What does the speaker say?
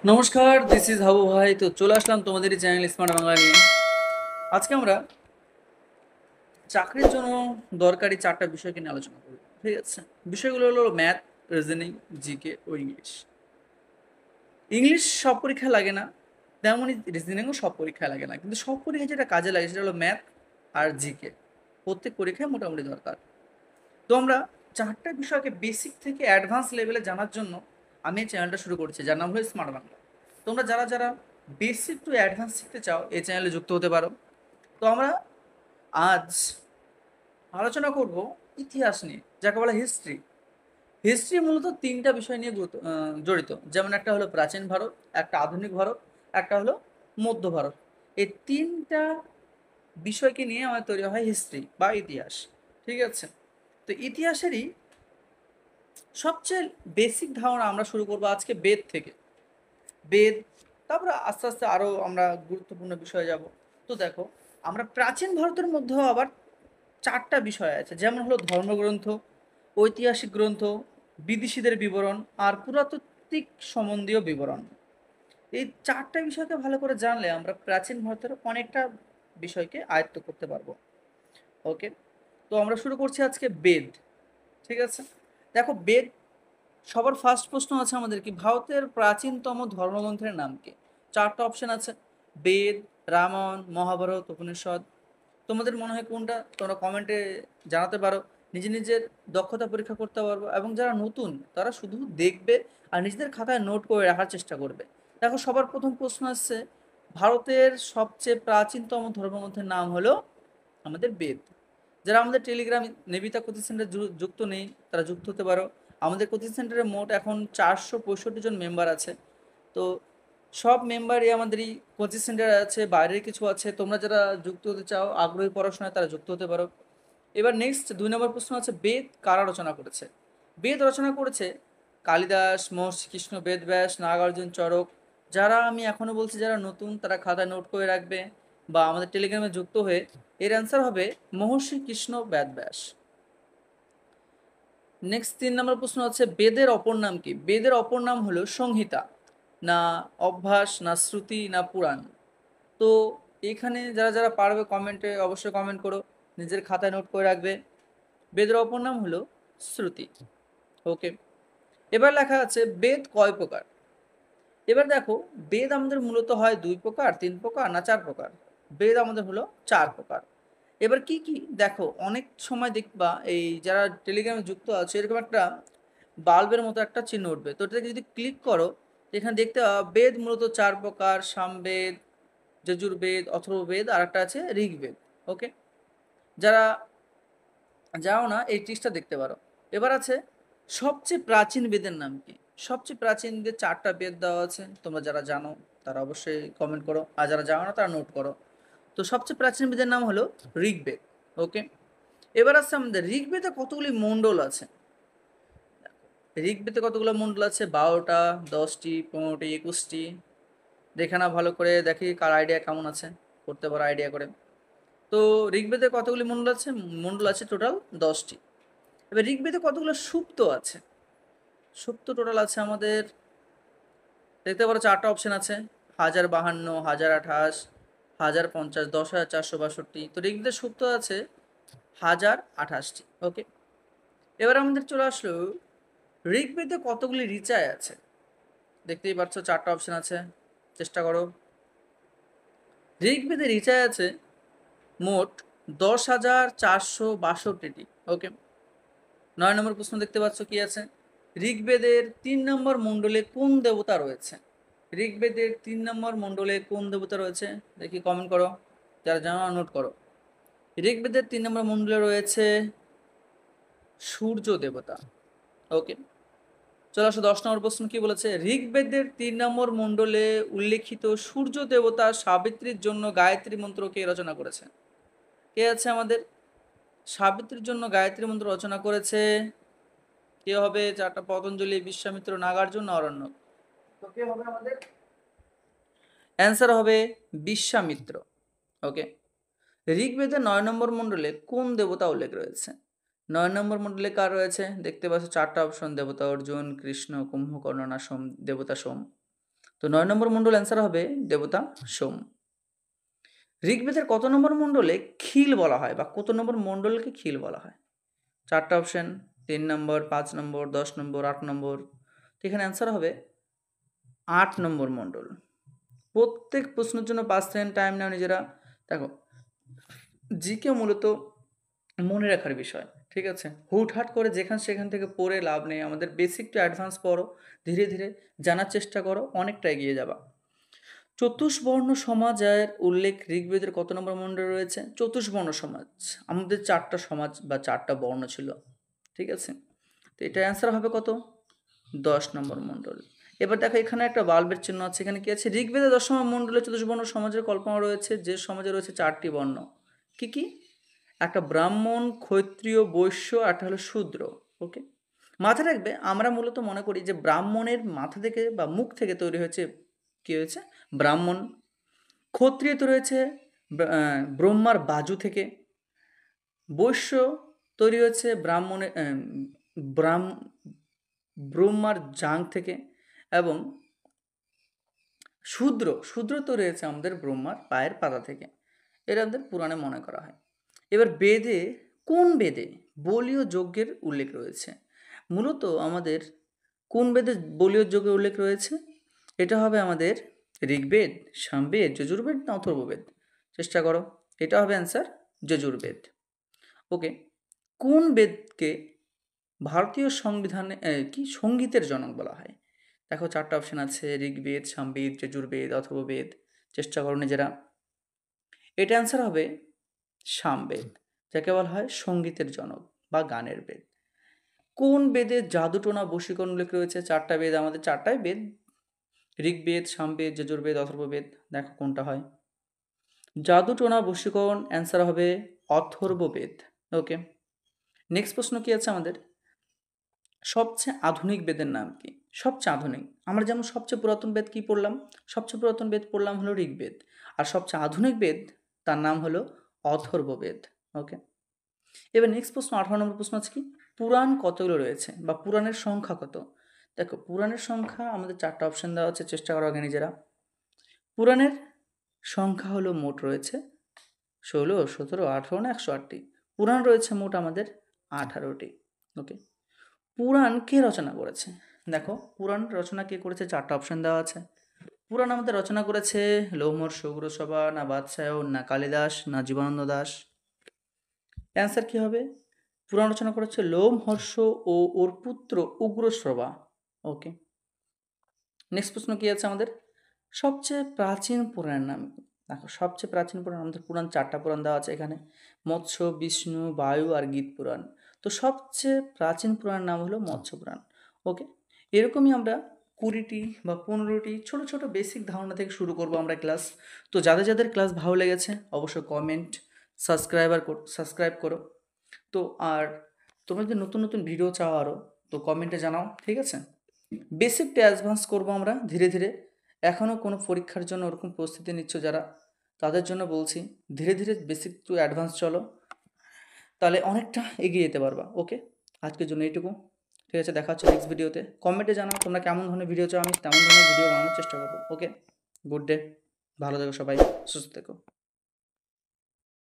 নমস্কার, this is Habu ভাই। তো চলে আসলাম তোমাদেরই চ্যানেল স্মার্ট বাংলা নিয়ে। আজকে আমরা চাকরির জন্য দরকারি 4টা বিষয়কে নিয়ে আলোচনা করব। ঠিক আছে, বিষয়গুলো হলো ম্যাথ, রিজনিং, জিকে ও ইংলিশ। ইংলিশ সব পরীক্ষায় লাগে না, তেমনই রিজনিংও সব পরীক্ষায় লাগে না, কিন্তু সব পরীক্ষায় যেটা কাজে লাগে সেটা হলো ম্যাথ আর জিকে। প্রত্যেক পরীক্ষায় মোটামুটি দরকার। তো আমরা 4টা বিষয়কে বেসিক থেকে অ্যাডভান্স লেভেলে জানার জন্য আমি এই চ্যানেলটা শুরু করেছি, যার নাম হলো স্মার্ট বাংলা। তোমরা যারা যারা বেসিক টু অ্যাডভান্স শিখতে চাও এই চ্যানেলে যুক্ত হতে পারো। তো আমরা আজ আলোচনা করব ইতিহাস নিয়ে, যাকে বলা হিস্ট্রি। হিস্ট্রি মূলত 3টা বিষয় নিয়ে জড়িত, যেমন একটা হলো প্রাচীন ভারত, একটা আধুনিক ভারত, একটা হলো মধ্য ভারত। এই 3টা বিষয়কে নিয়ে আমাদের তৈরি হয় হিস্ট্রি বা ইতিহাস। ঠিক আছে, তো ইতিহাসেরই সবচেয়ে বেসিক ধারণা আমরা শুরু করবো আজকে বেদ থেকে। বেদ, তারপরে আস্তে আস্তে আরও আমরা গুরুত্বপূর্ণ বিষয়ে যাব। তো দেখো, আমরা প্রাচীন ভারতের মধ্যেও আবার 4টা বিষয় আছে, যেমন হলো ধর্মগ্রন্থ, ঐতিহাসিক গ্রন্থ, বিদেশিদের বিবরণ আর পুরাতাত্ত্বিক সম্বন্ধীয় বিবরণ। এই 4টা বিষয়কে ভালো করে জানলে আমরা প্রাচীন ভারতের অনেকটা বিষয়কে আয়ত্ত করতে পারবো। ওকে, তো আমরা শুরু করছি আজকে বেদ। ঠিক আছে, দেখো বেদ, সবার ফার্স্ট প্রশ্ন আছে আমাদের কি ভারতের প্রাচীনতম ধর্মগ্রন্থের নাম কি? 4টা অপশন আছে: বেদ, রামায়ণ, মহাভারত, উপনিষদ। তোমাদের মনে হয় কোনটা? তোমরা কমেন্টে জানাতে পারো। নিজে নিজের দক্ষতা পরীক্ষা করতে পারবো, এবং যারা নতুন তারা শুধু দেখবে আর নিজেদের খাতায় নোট করে রাখার চেষ্টা করবে। দেখো, সবার প্রথম প্রশ্ন আসছে ভারতের সবচেয়ে প্রাচীনতম ধর্মগ্রন্থের নাম হলো আমাদের বেদ। যারা আমাদের টেলিগ্রাম নেবিতা কোচিং সেন্টার যুক্ত নেই তারা যুক্ত হতে পারো। আমাদের কোচিং সেন্টারে মোট এখন 465 জন মেম্বার আছে। তো সব মেম্বারই আমাদের এই কোচিং সেন্টারে আছে, বাইরের কিছু আছে। তোমরা যারা যুক্ত হতে চাও, আগ্রহী পড়াশোনায়, তারা যুক্ত হতে পারো। এবার নেক্সট 2 নম্বর প্রশ্ন আছে বেদ কারা রচনা করেছে? বেদ রচনা করেছে কালিদাস, মহর্ষি কৃষ্ণ বেদব্যাস, নাগার্জুন, চরক। যারা, আমি এখনো বলছি, যারা নতুন তারা খাতায় নোট করে রাখবে বা আমাদের টেলিগ্রামে যুক্ত হয়ে। এর অ্যান্সার হবে মহর্ষি কৃষ্ণ বেদব্যাস। নেক্সট 3 নম্বর প্রশ্ন আছে বেদের অপর নাম কি? বেদের অপর নাম হলো সংহিতা, না অভ্যাস, না শ্রুতি, না পুরাণ। তো এখানে যারা যারা পারবে কমেন্টে অবশ্যই কমেন্ট করো, নিজের খাতায় নোট করে রাখবে। বেদের অপর নাম হলো শ্রুতি। ওকে, এবার লেখা আছে বেদ কয় প্রকার? এবার দেখো, বেদ আমাদের মূলত হয় 2 প্রকার, 3 প্রকার, না 4 প্রকার? বেদ আমাদের হলো 4 প্রকার। এবার কি কি দেখো, অনেক সময় দেখবা এই যারা টেলিগ্রামে যুক্ত আছে এরকম একটা বাল্বের মতো একটা চিহ্ন উঠবে, তো এটাকে যদি ক্লিক করো এখানে দেখতে পাবা বেদ মূলত 4 প্রকার: সামবেদ, যজুর্বেদ, অথর্ববেদ, আর একটা আছে ঋগ্বেদ। ওকে, যারা যাও না এই টিক্সটা দেখতে পারো। এবার আছে সবচেয়ে প্রাচীন বেদের নাম কি? সবচেয়ে প্রাচীন যে 4টা বেদ দেওয়া আছে, তোমরা যারা জানো তারা অবশ্যই কমেন্ট করো, আর যারা জানো না তারা নোট করো। তো সবচেয়ে প্রাচীন বেদের নাম হলো ঋগ্বেদ। ওকে, এবার আসছে আমাদের ঋগ্বেদে কতগুলি মণ্ডল আছে। ঋগ্বেদে কতগুলো মণ্ডল আছে? 12টা, 10টি, 15টি, 21টি। দেখে না ভালো করে, দেখি কার আইডিয়া কেমন আছে, করতে পারো আইডিয়া করে। তো ঋগ্বেদে কতগুলি মণ্ডল আছে? মণ্ডল আছে টোটাল 10টি। এবার ঋগ্বেদে কতগুলো সুক্ত আছে? সুক্ত টোটাল আছে আমাদের, দেখতে পারো 4টা অপশন আছে: 1052, 1028, 1050, 10,462। তো ঋগ্বেদের সুক্ত আছে 1028টি। ওকে, এবার আমাদের চলে আসলো ঋগ্বেদে কতগুলি রিচায় আছে। দেখতেই পাচ্ছ 4টা অপশন আছে, চেষ্টা করো। ঋগ্বেদে রিচায় আছে মোট 10,462টি। ওকে, 9 নম্বর প্রশ্ন দেখতে পাচ্ছ কি আছে, ঋগ্বেদের 3 নম্বর মণ্ডলে কোন দেবতা রয়েছে? ঋগ্বেদের 3 নম্বর মণ্ডলে কোন দেবতা রয়েছে? দেখি কমেন্ট করো, যারা জানো নোট করো। ঋগ্বেদের 3 নম্বর মণ্ডলে রয়েছে সূর্য দেবতা। ওকে, চলে আসো 10 নম্বর প্রশ্ন কি বলেছে, ঋগ্বেদের 3 নম্বর মণ্ডলে উল্লেখিত সূর্য দেবতা সাবিত্রীর জন্য গায়ত্রী মন্ত্র কে রচনা করেছে? কে আছে আমাদের? সাবিত্রীর জন্য গায়ত্রী মন্ত্র রচনা করেছে কে হবে? 4টা: পতঞ্জলি, বিশ্বামিত্র, নাগার্জুন, অরণ্যক। তো কে হবে আমাদের? অ্যান্সার হবে বিশ্বামিত্র। ওকে, ঋগ্বেদের 9 নম্বর মণ্ডলে কোন দেবতা উল্লেখ রয়েছে? 9 নম্বর মণ্ডলে কার রয়েছে? দেখতে পাচ্ছ 4টা অপশন: দেবতা অর্জুন, কৃষ্ণ, কুম্ভকর্ণ, না সোম দেবতা সোম। তো 9 নম্বর মণ্ডল অ্যান্সার হবে দেবতা সোম। ঋগ্বেদের কত নম্বর মণ্ডলে খিল বলা হয় বা কত নম্বর মণ্ডলকে খিল বলা হয়? 4টা অপশন, 3 নম্বর, 5 নম্বর, 10 নম্বর, 8 নম্বর। তো এখানে অ্যান্সার হবে 8 নম্বর মণ্ডল। প্রত্যেক প্রশ্নের জন্য 5 সেকেন্ড টাইম নাও নিজেরা। দেখো, জিকে মূলত মনে রাখার বিষয়, ঠিক আছে? হুটহাট করে সেখান থেকে পড়ে লাভ নেই। আমাদের বেসিক টু অ্যাডভান্স পড়ো, ধীরে ধীরে জানার চেষ্টা করো, অনেকটা এগিয়ে যাবা। চতুষ্বর্ণ সমাজের উল্লেখ ঋগ্বেদের কত নম্বর মণ্ডলে রয়েছে? চতুষ্বর্ণ সমাজ, আমাদের 4টা সমাজ বা 4টা বর্ণ ছিল, ঠিক আছে? তো এটা অ্যান্সার হবে কত? 10 নম্বর মণ্ডল। এবার দেখো, এখানে একটা বাল্বের চিহ্ন আছে, এখানে কি আছে? ঋগ্বেদের 10 নম্বর মণ্ডলে চতুষ্বর্ণ সমাজের কল্পনা রয়েছে, যে সমাজে রয়েছে 4টি বর্ণ। কি কি? একটা ব্রাহ্মণ, ক্ষত্রিয়, বৈশ্য, আর একটা হলো শূদ্র। ওকে, মাথায় রাখবে, আমরা মূলত মনে করি যে ব্রাহ্মণের মাথা থেকে বা মুখ থেকে তৈরি হয়েছে, কি হয়েছে? ব্রাহ্মণ। ক্ষত্রিয় তো রয়েছে ব্রহ্মার বাজু থেকে। বৈশ্য তৈরি হয়েছে ব্রহ্মার জাং থেকে। এবং শূদ্র তৈরি হয়েছে আমাদের ব্রহ্মার পায়ের পাতা থেকে। এটা আমাদের পুরাণে মনে করা হয়। এবার কোন বেদে বলীয় যজ্ঞের উল্লেখ রয়েছে? মূলত আমাদের কোন বেদে বলীয় যজ্ঞের উল্লেখ রয়েছে? এটা হবে আমাদের ঋগ্বেদ, সামবেদ, যজুর্বেদ না অথর্ববেদ? চেষ্টা করো। এটা হবে অ্যান্সার যজুর্বেদ। ওকে, কোন বেদকে ভারতীয় সংবিধানে সঙ্গীতের জনক বলা হয়? দেখো, 4টা অপশন আছে, ঋগ্বেদ, সামবেদ, যজুর্বেদ, অথর্ববেদ। চেষ্টা করো নিজেরা। এটা অ্যান্সার হবে সামবেদ, যাকে বলা হয় সঙ্গীতের জনক বা গানের বেদ। কোন বেদে জাদুটোনা বশীকরণ উল্লেখ রয়েছে? 4টা বেদ, আমাদের 4টাই বেদ, ঋগ্বেদ, সামবেদ, যজুর্বেদ, অথর্ববেদ। দেখো কোনটা হয়। জাদুটোনা বশীকরণ অ্যান্সার হবে অথর্ববেদ। ওকে, নেক্সট প্রশ্ন কি আছে আমাদের? সবচেয়ে আধুনিক বেদের নাম কি? সবচেয়ে আধুনিক, আমরা যেমন সবচেয়ে পুরাতন বেদ কি পড়লাম? সবচেয়ে পুরাতন বেদ পড়লাম হলো ঋগ্বেদ। আর সবচেয়ে আধুনিক বেদ, তার নাম হলো অথর্ববেদ। ওকে, এবার নেক্সট প্রশ্ন, 18 নম্বর প্রশ্ন আছে কি? পুরাণ কতগুলো রয়েছে বা পুরাণের সংখ্যা কত? দেখো, পুরাণের সংখ্যা আমাদের 4টা অপশন দেওয়া আছে, চেষ্টা করো আগে নিজেরা। পুরাণের সংখ্যা হলো মোট রয়েছে 16, 17, 18 না 108টি। পুরাণ রয়েছে মোট আমাদের 18টি। ওকে, পুরাণ কে রচনা করেছে? দেখো, পুরাণ রচনা কে করেছে? 4টা অপশন দেওয়া আছে। পুরাণ আমাদের রচনা করেছে লোমহর্ষ, উগ্রসভা, না বাদশায়ন, না কালিদাস, না জীবনানন্দ দাস? অ্যান্সার কি হবে? পুরাণ রচনা করেছে লোমহর্ষ ও ওর পুত্র উগ্রশ্রবা। ওকে, নেক্সট প্রশ্ন কি আছে আমাদের? সবচেয়ে প্রাচীন পুরাণের নাম কি? দেখো, সবচেয়ে প্রাচীন পুরাণ, আমাদের পুরাণ 4টা পুরাণ দেওয়া আছে এখানে, মৎস্য, বিষ্ণু, বায়ু আর গীত পুরাণ। তো সবচেয়ে প্রাচীন পুরাণের নাম হলো মৎস্য পুরাণ। ওকে, এরকমই আমরা 20টি বা 15টি ছোট ছোট বেসিক ধারণা থেকে শুরু করব আমরা ক্লাস। তো যাদের ক্লাস ভালো লেগেছে অবশ্যই কমেন্ট, সাবস্ক্রাইব করো। তো আর তোমরা যদি নতুন নতুন ভিডিও চাও আরও, তো কমেন্টে জানাও, ঠিক আছে? বেসিক টু অ্যাডভান্স করবো আমরা ধীরে ধীরে। এখনও কোনো পরীক্ষার জন্য ওরকম প্রস্তুতি নিচ্ছ যারা, তাদের জন্য বলছি ধীরে ধীরে বেসিক টু অ্যাডভান্স চলো, তাহলে অনেকটা এগিয়ে যেতে পারবা। ওকে, আজকের জন্য এইটুকু, ঠিক আছে? দেখা হচ্ছে নেক্সট ভিডিওতে। কমেন্টে জানাও তোমরা কেমন ধরনের ভিডিও চাও, আমি তেমন ধরনের ভিডিও বানানোর চেষ্টা করবো। ওকে, গুড ডে, ভালো থেকো সবাই, সুস্থ থেকো।